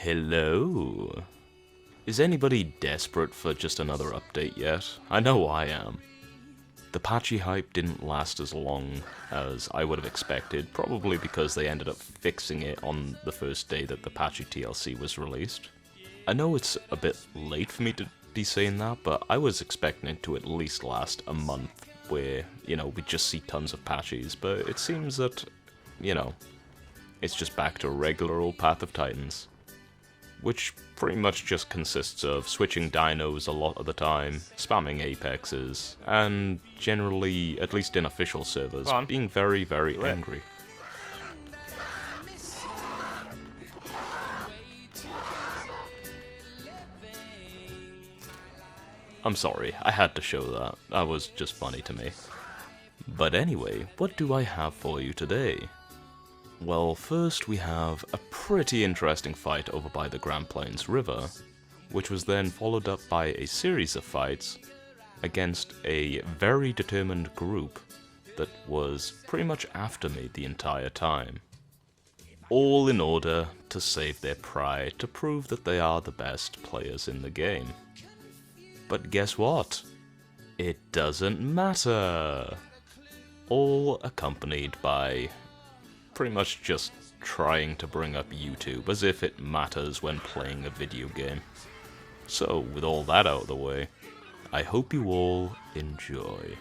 Hello? Is anybody desperate for just another update yet? I know I am. The patchy hype didn't last as long as I would have expected, probably because they ended up fixing it on the first day that the patchy TLC was released. I know it's a bit late for me to be saying that, but I was expecting it to at least last a month where, we just see tons of patches, but it seems that, it's just back to a regular old Path of Titans. Which pretty much just consists of switching dinos a lot of the time, spamming apexes, and generally, at least in official servers, being very, very angry. I'm sorry, I had to show that. That was just funny to me. But anyway, what do I have for you today? Well, first we have a pretty interesting fight over by the Grand Plains River, which was then followed up by a series of fights against a very determined group that was pretty much after me the entire time. All in order to save their pride, to prove that they are the best players in the game. But guess what? It doesn't matter! All accompanied by pretty much just trying to bring up YouTube, as if it matters when playing a video game. So, with all that out of the way, I hope you all enjoy.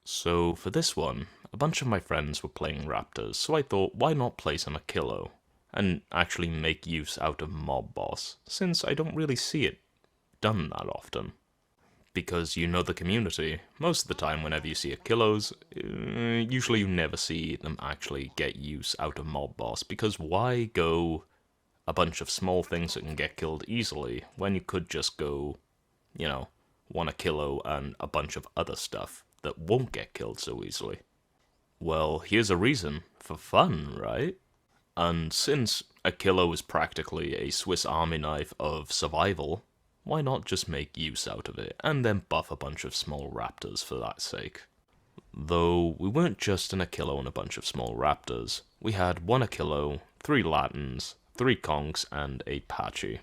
So, for this one, a bunch of my friends were playing Raptors, so I thought, why not play some Akilo, and actually make use out of Mob Boss, since I don't really see it done that often. Because you know the community, most of the time whenever you see Akilos, usually you never see them actually get use out of Mob Boss, because why go a bunch of small things that can get killed easily, when you could just go, one Akilo and a bunch of other stuff that won't get killed so easily? Well, here's a reason, for fun, right? And since Akilo is practically a Swiss Army knife of survival, why not just make use out of it, and then buff a bunch of small raptors for that sake? Though, we weren't just an Akilo and a bunch of small raptors. We had one Akilo, 3 Latins, 3 Conks, and a Patchy.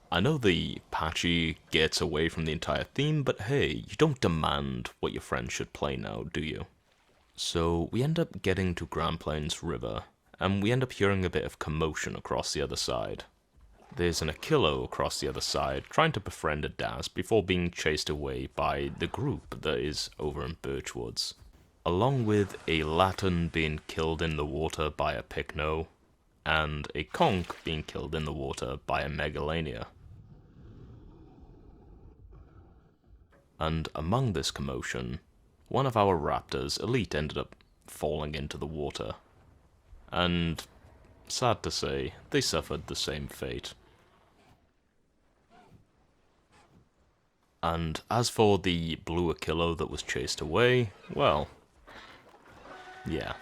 I know the Patchy gets away from the entire theme, but hey, you don't demand what your friend should play now, do you? So, we end up getting to Grand Plains River, and we end up hearing a bit of commotion across the other side. There's an Akilo across the other side, trying to befriend a Daz before being chased away by the group that is over in Birchwoods. Along with a Latin being killed in the water by a Pycno, and a Conch being killed in the water by a Megalania. And among this commotion, one of our raptors, Elite, ended up falling into the water. And, sad to say, they suffered the same fate. And as for the blue Akilo that was chased away, well, yeah.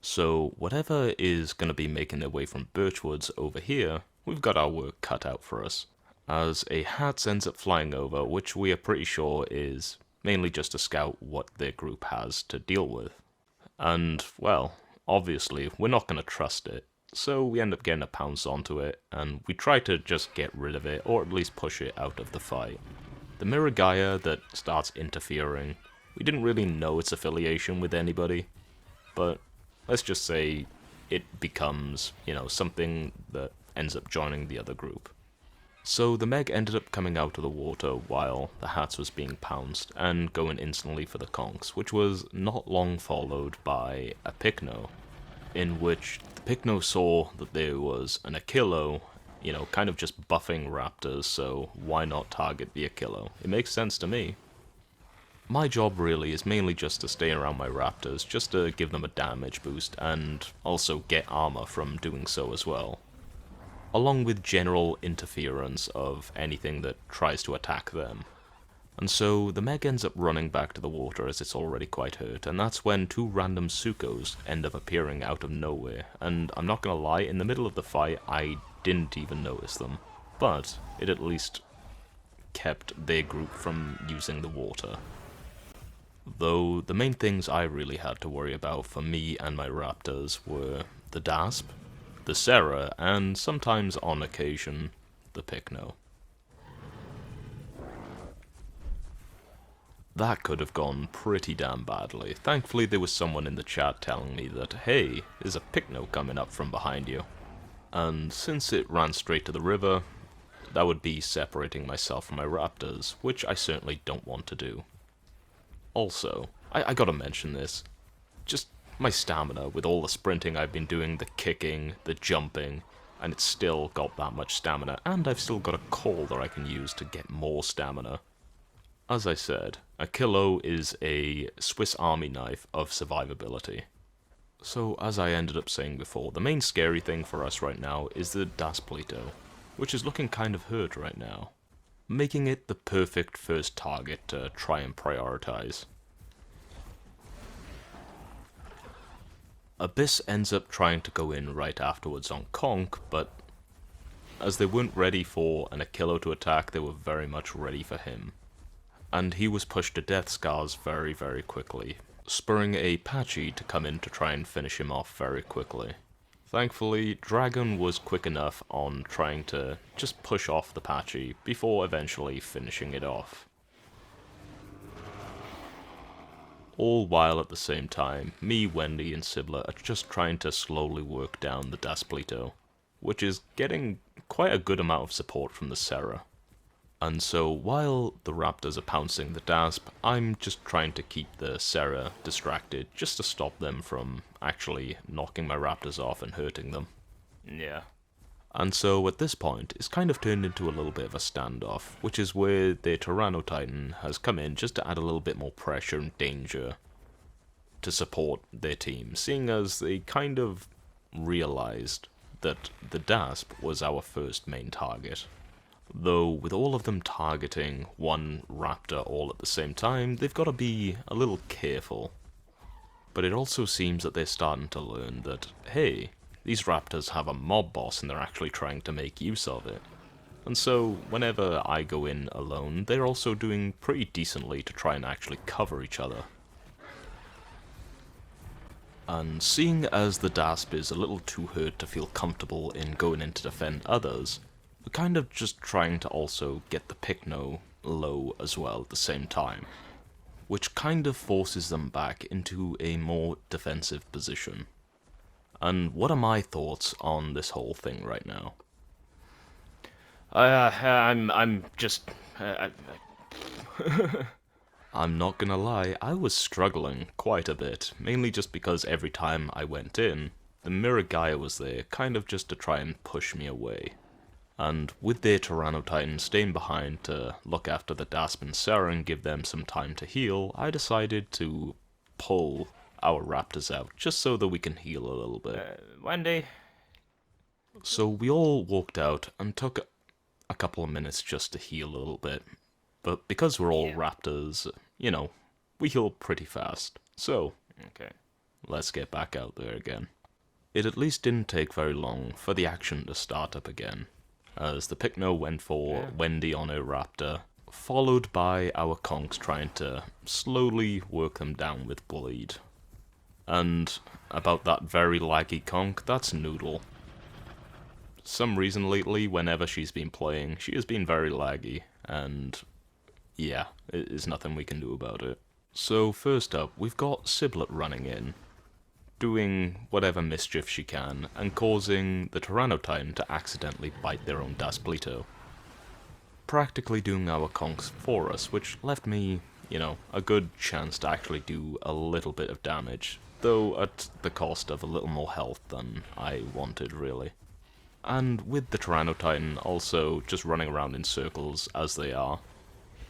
So whatever is going to be making their way from Birchwoods over here, we've got our work cut out for us. As a Hats ends up flying over, which we are pretty sure is mainly just to scout what their group has to deal with. And, well, obviously, we're not going to trust it. So we end up getting a pounce onto it, and we try to just get rid of it, or at least push it out of the fight. The Miragaya that starts interfering, we didn't really know its affiliation with anybody, but let's just say it becomes, something that ends up joining the other group. So the Meg ended up coming out of the water while the Hats was being pounced, and going instantly for the Conks, which was not long followed by a Pycno, in which the Pycno saw that there was an Akilo, kind of just buffing raptors, so why not target the Akilo? It makes sense to me. My job really is mainly just to stay around my raptors, just to give them a damage boost, and also get armor from doing so as well. Along with general interference of anything that tries to attack them. And so the Meg ends up running back to the water as it's already quite hurt, and that's when 2 random Sukos end up appearing out of nowhere, and I'm not gonna lie, in the middle of the fight I didn't even notice them, but it at least kept their group from using the water. Though the main things I really had to worry about for me and my raptors were the Dasp, the Sarah, and sometimes on occasion, the Pycno. That could have gone pretty damn badly. Thankfully there was someone in the chat telling me that, hey, there's a Pycno coming up from behind you. And since it ran straight to the river, that would be separating myself from my raptors, which I certainly don't want to do. Also, I gotta mention this, just my stamina with all the sprinting I've been doing, the kicking, the jumping, and it's still got that much stamina, and I've still got a call that I can use to get more stamina. As I said, a kilo is a Swiss Army knife of survivability. So, as I ended up saying before, the main scary thing for us right now is the Dasplito, which is looking kind of hurt right now, making it the perfect first target to try and prioritize. Abyss ends up trying to go in right afterwards on Conk, but as they weren't ready for an Achillo to attack, they were very much ready for him. And he was pushed to death scars very, very quickly, spurring a Patchy to come in to try and finish him off very quickly. Thankfully, Dragon was quick enough on trying to just push off the Patchy before eventually finishing it off. All while at the same time, me, Wendy, and Sibla are just trying to slowly work down the Dasplito, which is getting quite a good amount of support from the Sarah. And so, while the raptors are pouncing the Dasp, I'm just trying to keep the Sarah distracted, just to stop them from actually knocking my raptors off and hurting them. Yeah. And so, at this point, it's kind of turned into a little bit of a standoff, which is where their Tyranno Titan has come in just to add a little bit more pressure and danger to support their team, seeing as they kind of realized that the Dasp was our first main target. Though, with all of them targeting one raptor all at the same time, they've got to be a little careful. But it also seems that they're starting to learn that, hey, these raptors have a mob boss and they're actually trying to make use of it. And so, whenever I go in alone, they're also doing pretty decently to try and actually cover each other. And seeing as the Dasp is a little too hurt to feel comfortable in going in to defend others, we're kind of just trying to also get the Pycno low as well at the same time, which kind of forces them back into a more defensive position. And what are my thoughts on this whole thing right now? I'm just... I'm not gonna lie, I was struggling quite a bit, mainly just because every time I went in, the Mirror Gaia was there, kind of just to try and push me away. And with their Tyranno Titan staying behind to look after the Dasp and Sarah and give them some time to heal, I decided to pull our raptors out, just so that we can heal a little bit. Wendy? So we all walked out and took a couple of minutes just to heal a little bit. But because we're all raptors, you know, we heal pretty fast. So, Okay. let's get back out there again. It at least didn't take very long for the action to start up again, as the Pycno went for Wendy on her raptor, followed by our conks trying to slowly work them down with bleed. And about that very laggy conk, that's Noodle. Some reason lately, whenever she's been playing, she has been very laggy, and yeah, there's nothing we can do about it. So first up, we've got Siblet running in, doing whatever mischief she can, and causing the Tyranno Titan to accidentally bite their own Dasplito. Practically doing our conks for us, which left me, you know, a good chance to actually do a little bit of damage, though at the cost of a little more health than I wanted, really. And with the Tyranno Titan also just running around in circles as they are,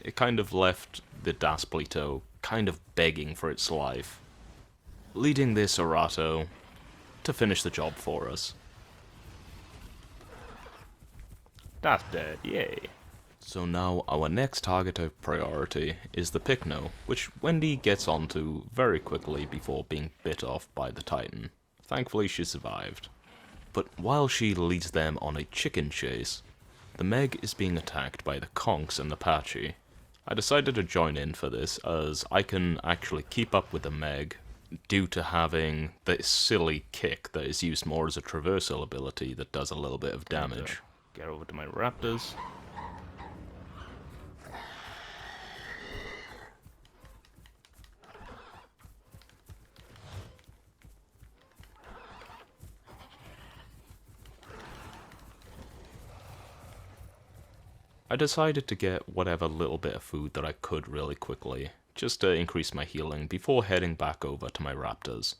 it kind of left the Dasplito kind of begging for its life, leading their Serato to finish the job for us. That's dead, yay. So now our next target of priority is the Pycno, which Wendy gets onto very quickly before being bit off by the Titan. Thankfully she survived. But while she leads them on a chicken chase, the Meg is being attacked by the Conks and the Patchy. I decided to join in for this as I can actually keep up with the Meg due to having this silly kick that is used more as a traversal ability that does a little bit of damage. Get over to my raptors. I decided to get whatever little bit of food that I could really quickly, just to increase my healing before heading back over to my raptors.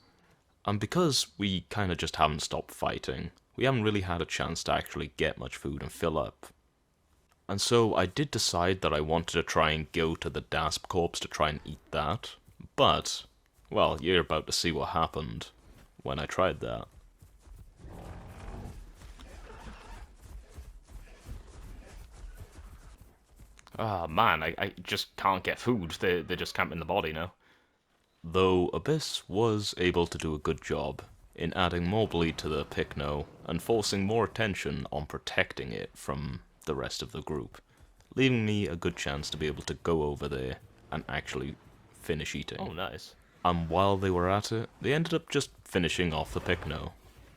And because we kind of just haven't stopped fighting, we haven't really had a chance to actually get much food and fill up. And so I did decide that I wanted to try and go to the Dasp corpse to try and eat that, but, well, you're about to see what happened when I tried that. Ah, man, I just can't get food. They're just camping the body now. Though Abyss was able to do a good job in adding more bleed to the Pycno and forcing more attention on protecting it from the rest of the group, leaving me a good chance to be able to go over there and actually finish eating. Oh, nice. And while they were at it, they ended up just finishing off the Pycno,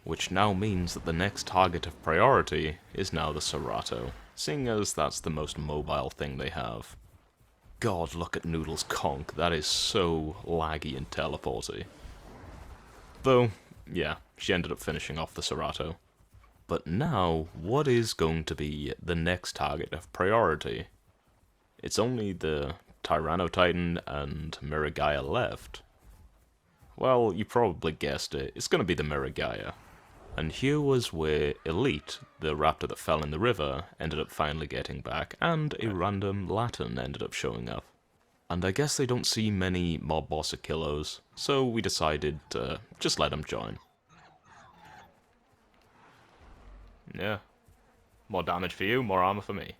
which now means that the next target of priority is now the Serato, seeing as that's the most mobile thing they have. God, look at Noodle's conch, that is so laggy and teleporty. Though, yeah, she ended up finishing off the Serato. But now, what is going to be the next target of priority? It's only the Tyrannotitan and Miragaia left. Well, you probably guessed it, it's going to be the Miragaia. And here was where Elite, the raptor that fell in the river, ended up finally getting back, and a random Latin ended up showing up. And I guess they don't see many mob boss Achillos, so we decided to just let them join. Yeah. More damage for you, more armor for me.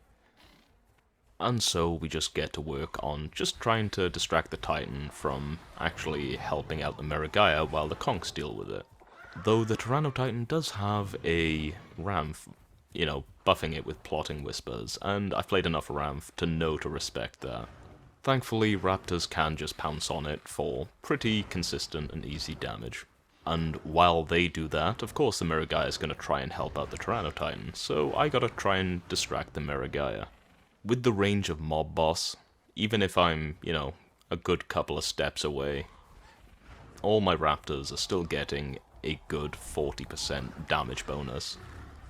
And so we just get to work on just trying to distract the Titan from actually helping out the Miragaia while the Conks deal with it. Though the Tyrannotitan does have a Ramf, you know, buffing it with Plotting Whispers, and I've played enough Ramf to know to respect that. Thankfully, Raptors can just pounce on it for pretty consistent and easy damage. And while they do that, of course the Miragaia is going to try and help out the Tyrannotitan, so I gotta try and distract the Miragaia. With the range of Mob Boss, even if I'm, you know, a good couple of steps away, all my Raptors are still getting a good 40% damage bonus,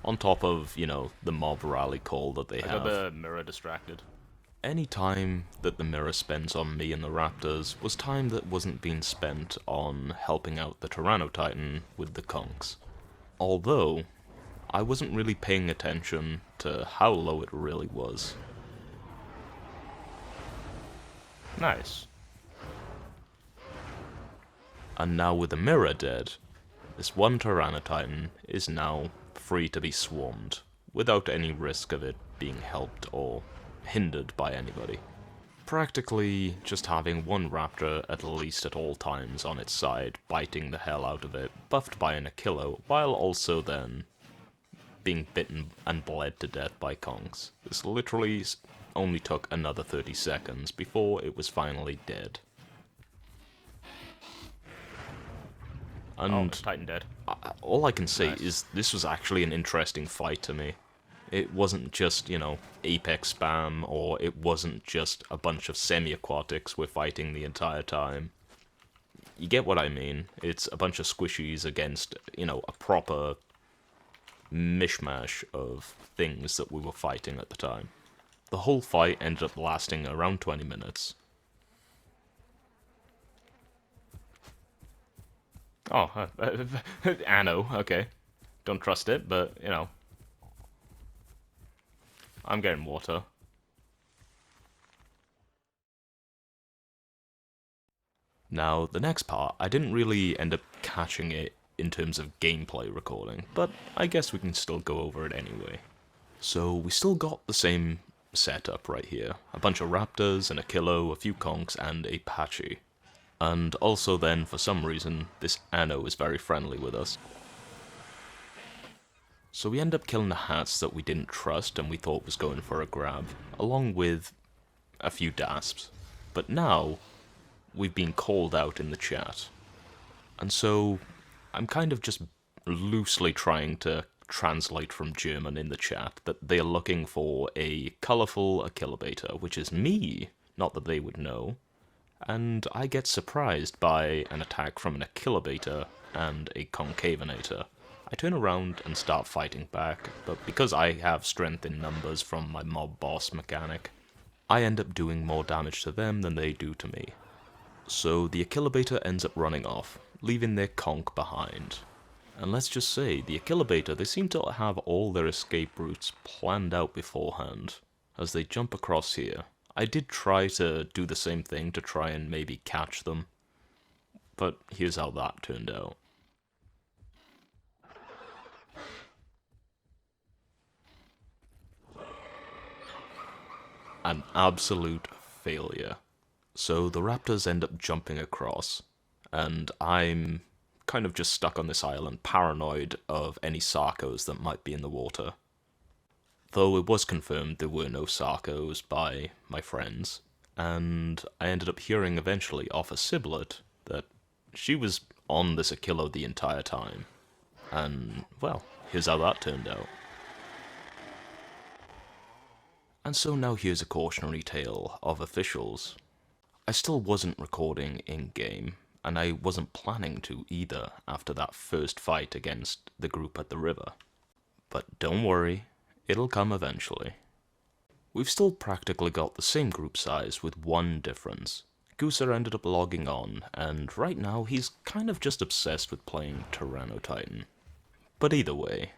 on top of, you know, the mob rally call that they have. I got the mirror distracted. Any time that the mirror spends on me and the Raptors was time that wasn't being spent on helping out the Tyrannotitan with the Conks. Although, I wasn't really paying attention to how low it really was. Nice. And now with the mirror dead, this one Tyrannotitan is now free to be swarmed, without any risk of it being helped or hindered by anybody. Practically just having one raptor at least at all times on its side, biting the hell out of it, buffed by an Achillo, while also then being bitten and bled to death by Kongs. This literally only took another 30 seconds before it was finally dead. And Titan dead. all I can say is this was actually an interesting fight to me. It wasn't just, you know, Apex spam, or it wasn't just a bunch of semi-aquatics we're fighting the entire time. You get what I mean. It's a bunch of squishies against, you know, a proper mishmash of things that we were fighting at the time. The whole fight ended up lasting around 20 minutes. Oh, Anno, okay. Don't trust it, but, you know. I'm getting water. Now, the next part, I didn't really end up catching it in terms of gameplay recording, but I guess we can still go over it anyway. So, we still got the same setup right here. A bunch of raptors, an Achillo, a few conks, and a patchy. And also then, for some reason, this Anno is very friendly with us. So we end up killing the hats that we didn't trust and we thought was going for a grab, along with a few dasps. But now, we've been called out in the chat. And so, I'm kind of just loosely trying to translate from German in the chat that they're looking for a colourful Achillobeta, which is me, not that they would know. And I get surprised by an attack from an Achillobeta and a Concavenator. I turn around and start fighting back, but because I have strength in numbers from my mob boss mechanic, I end up doing more damage to them than they do to me. So the Achillobeta ends up running off, leaving their conch behind. And let's just say, the Achillobeta, they seem to have all their escape routes planned out beforehand. As they jump across here, I did try to do the same thing to try and maybe catch them, but here's how that turned out. An absolute failure. So the raptors end up jumping across, and I'm kind of just stuck on this island, paranoid of any sarcos that might be in the water. Though it was confirmed there were no sarcos by my friends, and I ended up hearing eventually off a siblet that she was on this Achillo the entire time. And, well, here's how that turned out. And so now here's a cautionary tale of officials. I still wasn't recording in-game, and I wasn't planning to either after that first fight against the group at the river. But don't worry, it'll come eventually. We've still practically got the same group size with one difference. Gooser ended up logging on, and right now he's kind of just obsessed with playing Tyranno Titan. But either way.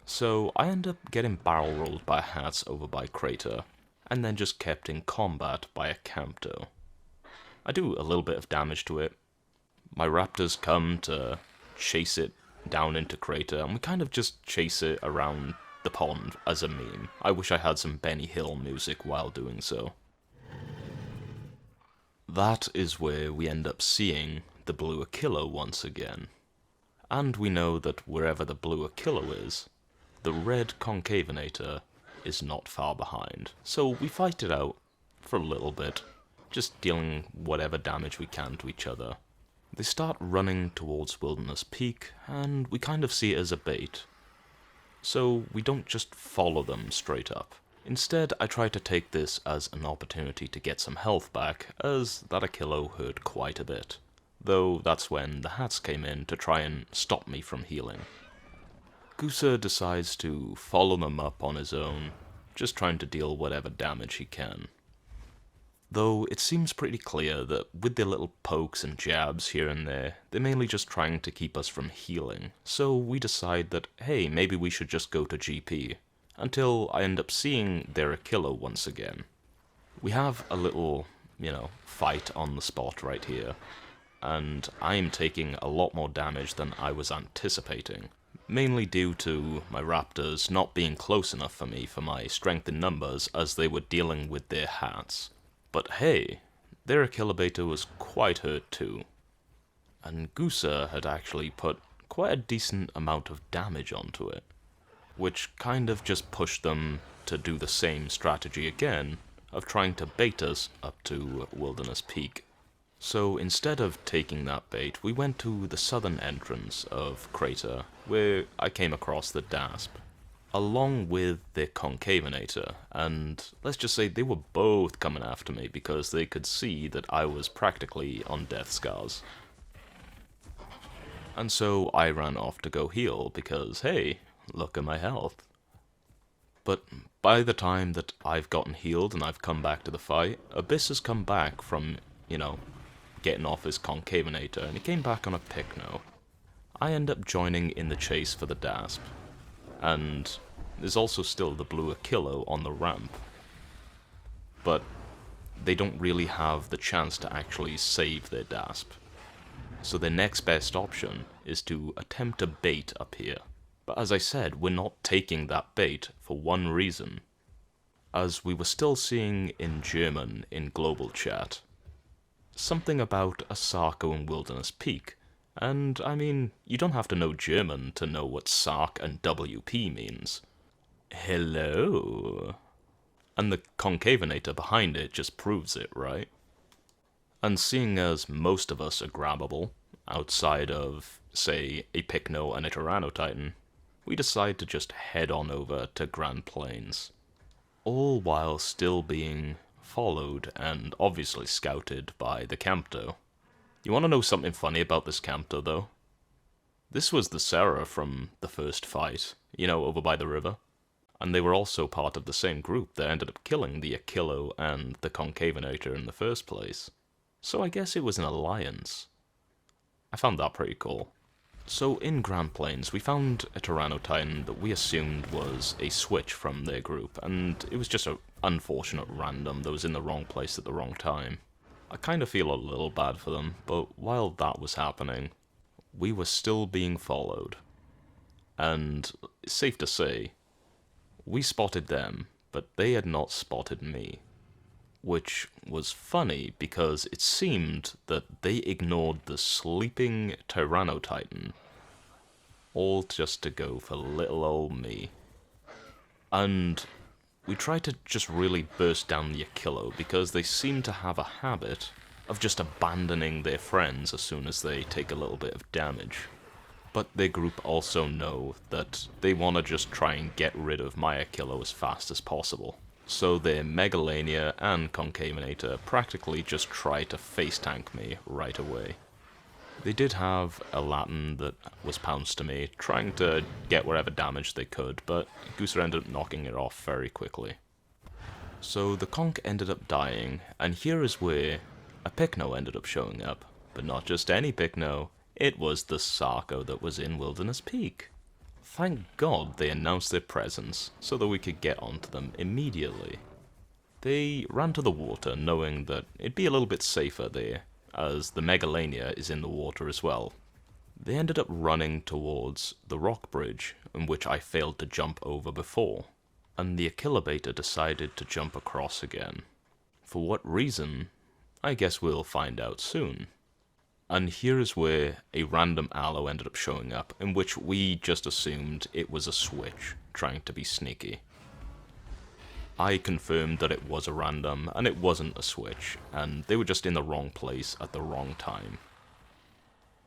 So I end up getting barrel rolled by hats over by Crater, and then just kept in combat by a Campto. I do a little bit of damage to it. My raptors come to chase it down into Crater, and we kind of just chase it around the pond as a meme. I wish I had some Benny Hill music while doing so. That is where we end up seeing the blue Achillo once again. And we know that wherever the blue Achillo is, the red Concavenator is not far behind. So we fight it out for a little bit, just dealing whatever damage we can to each other. They start running towards Wilderness Peak, and we kind of see it as a bait. So we don't just follow them straight up. Instead, I try to take this as an opportunity to get some health back, as that Achillo hurt quite a bit. Though that's when the hats came in to try and stop me from healing. Gooser decides to follow them up on his own, just trying to deal whatever damage he can. Though it seems pretty clear that with their little pokes and jabs here and there, they're mainly just trying to keep us from healing, so we decide that, hey, maybe we should just go to GP, until I end up seeing their Achillo once again. We have a little, fight on the spot right here, and I'm taking a lot more damage than I was anticipating. Mainly due to my raptors not being close enough for me for my strength in numbers as they were dealing with their hats. But hey, their Achillobeta was quite hurt too. And Gooser had actually put quite a decent amount of damage onto it, which kind of just pushed them to do the same strategy again of trying to bait us up to Wilderness Peak. So instead of taking that bait, we went to the southern entrance of Crater, where I came across the Dasp, along with the Concavenator, and let's just say they were both coming after me because they could see that I was practically on death scars. And so I ran off to go heal because, hey, look at my health. But by the time that I've gotten healed and I've come back to the fight, Abyss has come back from, getting off his Concavenator, and he came back on a Pycno. I end up joining in the chase for the Dasp, and there's also still the blue Achillo on the ramp. But they don't really have the chance to actually save their Dasp. So their next best option is to attempt a bait up here. But as I said, we're not taking that bait for one reason. As we were still seeing in German in global chat, something about a Sarco in Wilderness Peak, And, I mean, you don't have to know German to know what SARC and WP means. Hello? And the concavinator behind it just proves it, right? And seeing as most of us are grabbable, outside of, say, a Pycno and a Tyrannotitan, we decide to just head on over to Grand Plains. All while still being followed and obviously scouted by the Campto. You want to know something funny about this Campto, though? This was the Sarah from the first fight, over by the river. And they were also part of the same group that ended up killing the Achillo and the Concavinator in the first place. So I guess it was an alliance. I found that pretty cool. So in Grand Plains, we found a Tyrannotitan that we assumed was a switch from their group, and it was just an unfortunate random that was in the wrong place at the wrong time. I kind of feel a little bad for them, but while that was happening, we were still being followed. And it's safe to say, we spotted them, but they had not spotted me. Which was funny because it seemed that they ignored the sleeping Tyrannotitan, all just to go for little old me. And we tried to just really burst down the Achillo because they seem to have a habit of just abandoning their friends as soon as they take a little bit of damage. But their group also know that they want to just try and get rid of my Achillo as fast as possible. So their Megalania and Concavinator practically just try to face tank me right away. They did have a Latin that was pounced to me, trying to get whatever damage they could, but Gooser ended up knocking it off very quickly. So the Conch ended up dying, and here is where a Pycno ended up showing up. But not just any Pycno, it was the Sarco that was in Wilderness Peak. Thank God they announced their presence, so that we could get onto them immediately. They ran to the water, knowing that it'd be a little bit safer there, as the Megalania is in the water as well. They ended up running towards the rock bridge, in which I failed to jump over before, and the Achillobata decided to jump across again. For what reason? I guess we'll find out soon. And here is where a random aloe ended up showing up, in which we just assumed it was a switch, trying to be sneaky. I confirmed that it was a random, and it wasn't a switch, and they were just in the wrong place at the wrong time.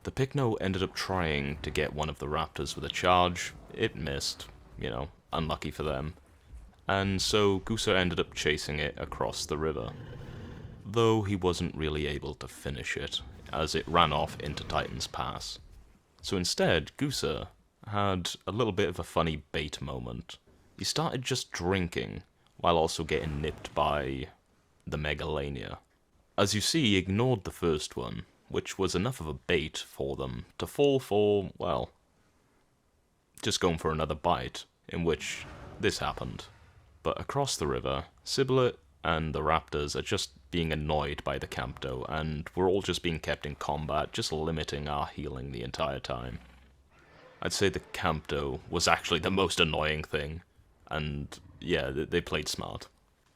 The Pycno ended up trying to get one of the raptors with a charge. It missed, unlucky for them. And so Gooser ended up chasing it across the river, though he wasn't really able to finish it, as it ran off into Titan's Pass. So instead, Gooser had a little bit of a funny bait moment. He started just drinking, while also getting nipped by the Megalania. As you see, he ignored the first one, which was enough of a bait for them to fall for, well, just going for another bite, in which this happened. But across the river, Siblet and the raptors are just being annoyed by the Campto, and we're all just being kept in combat, just limiting our healing the entire time. I'd say the Campto was actually the most annoying thing, and yeah, they played smart.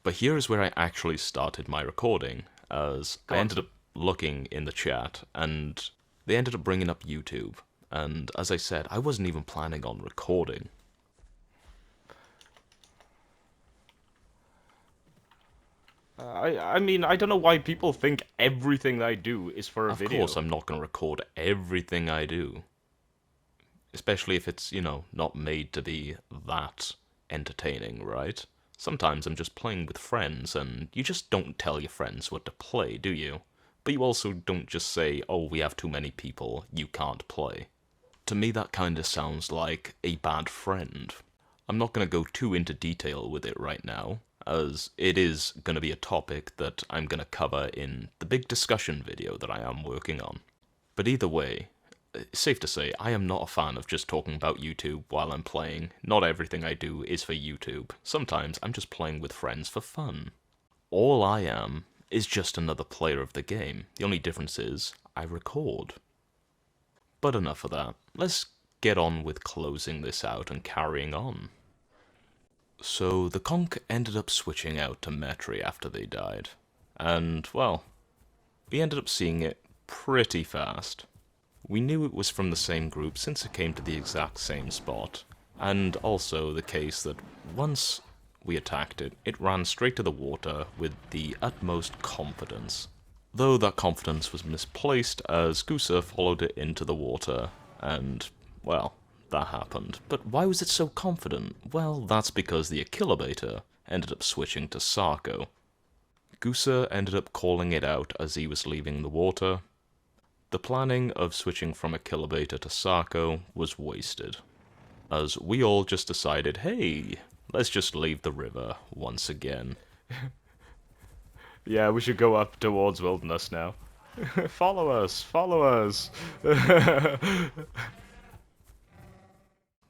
But here is where I actually started my recording, as I ended up looking in the chat, and they ended up bringing up YouTube, and as I said, I wasn't even planning on recording. I mean, I don't know why people think everything I do is for a video. Of course I'm not going to record everything I do. Especially if it's, not made to be that entertaining, right? Sometimes I'm just playing with friends, and you just don't tell your friends what to play, do you? But you also don't just say, oh, we have too many people, you can't play. To me, that kind of sounds like a bad friend. I'm not going to go too into detail with it right now, as it is going to be a topic that I'm going to cover in the big discussion video that I am working on. But either way, it's safe to say, I am not a fan of just talking about YouTube while I'm playing. Not everything I do is for YouTube. Sometimes I'm just playing with friends for fun. All I am is just another player of the game. The only difference is, I record. But enough of that. Let's get on with closing this out and carrying on. So the Conch ended up switching out to Metri after they died. And, well, we ended up seeing it pretty fast. We knew it was from the same group since it came to the exact same spot, and also the case that once we attacked it, it ran straight to the water with the utmost confidence. Though that confidence was misplaced as Goosa followed it into the water, and, well, that happened. But why was it so confident? Well, that's because the Achillobator ended up switching to Sarko. Goosa ended up calling it out as he was leaving the water. The planning of switching from Achillobator to Sarko was wasted, as we all just decided, hey, let's just leave the river once again. Yeah, we should go up towards Wilderness now. Follow us, follow us.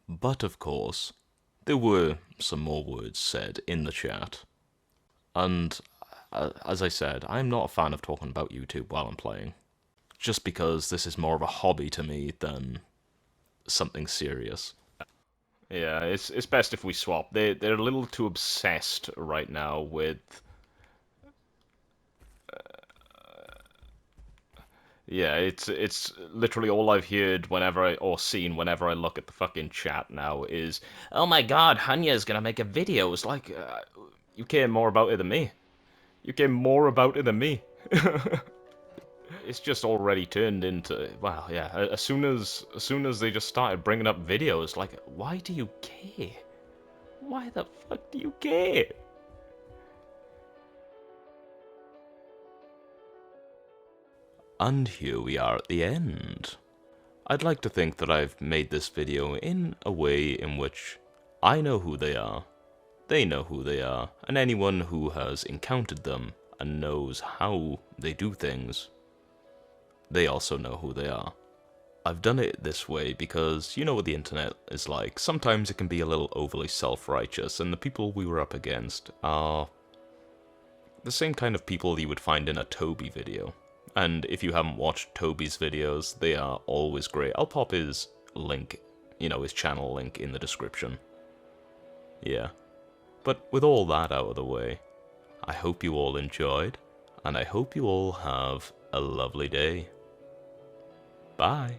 But of course, there were some more words said in the chat. And as I said, I'm not a fan of talking about YouTube while I'm playing. Just because this is more of a hobby to me than something serious. Yeah, it's best if we swap. They're a little too obsessed right now with. Yeah, it's literally all I've heard or seen whenever I look at the fucking chat now is, oh my god, Hanya's gonna make a video. It's like, you care more about it than me. You care more about it than me. It's just already turned into, well, yeah. As soon as they just started bringing up videos, like, why do you care? Why the fuck do you care? And here we are at the end. I'd like to think that I've made this video in a way in which I know who they are, they know who they are, and anyone who has encountered them and knows how they do things, they also know who they are. I've done it this way because you know what the internet is like. Sometimes it can be a little overly self-righteous, and the people we were up against are the same kind of people you would find in a Tobey video. And if you haven't watched Tobey's videos, they are always great. I'll pop his link, his channel link in the description. Yeah. But with all that out of the way, I hope you all enjoyed, and I hope you all have a lovely day. Bye.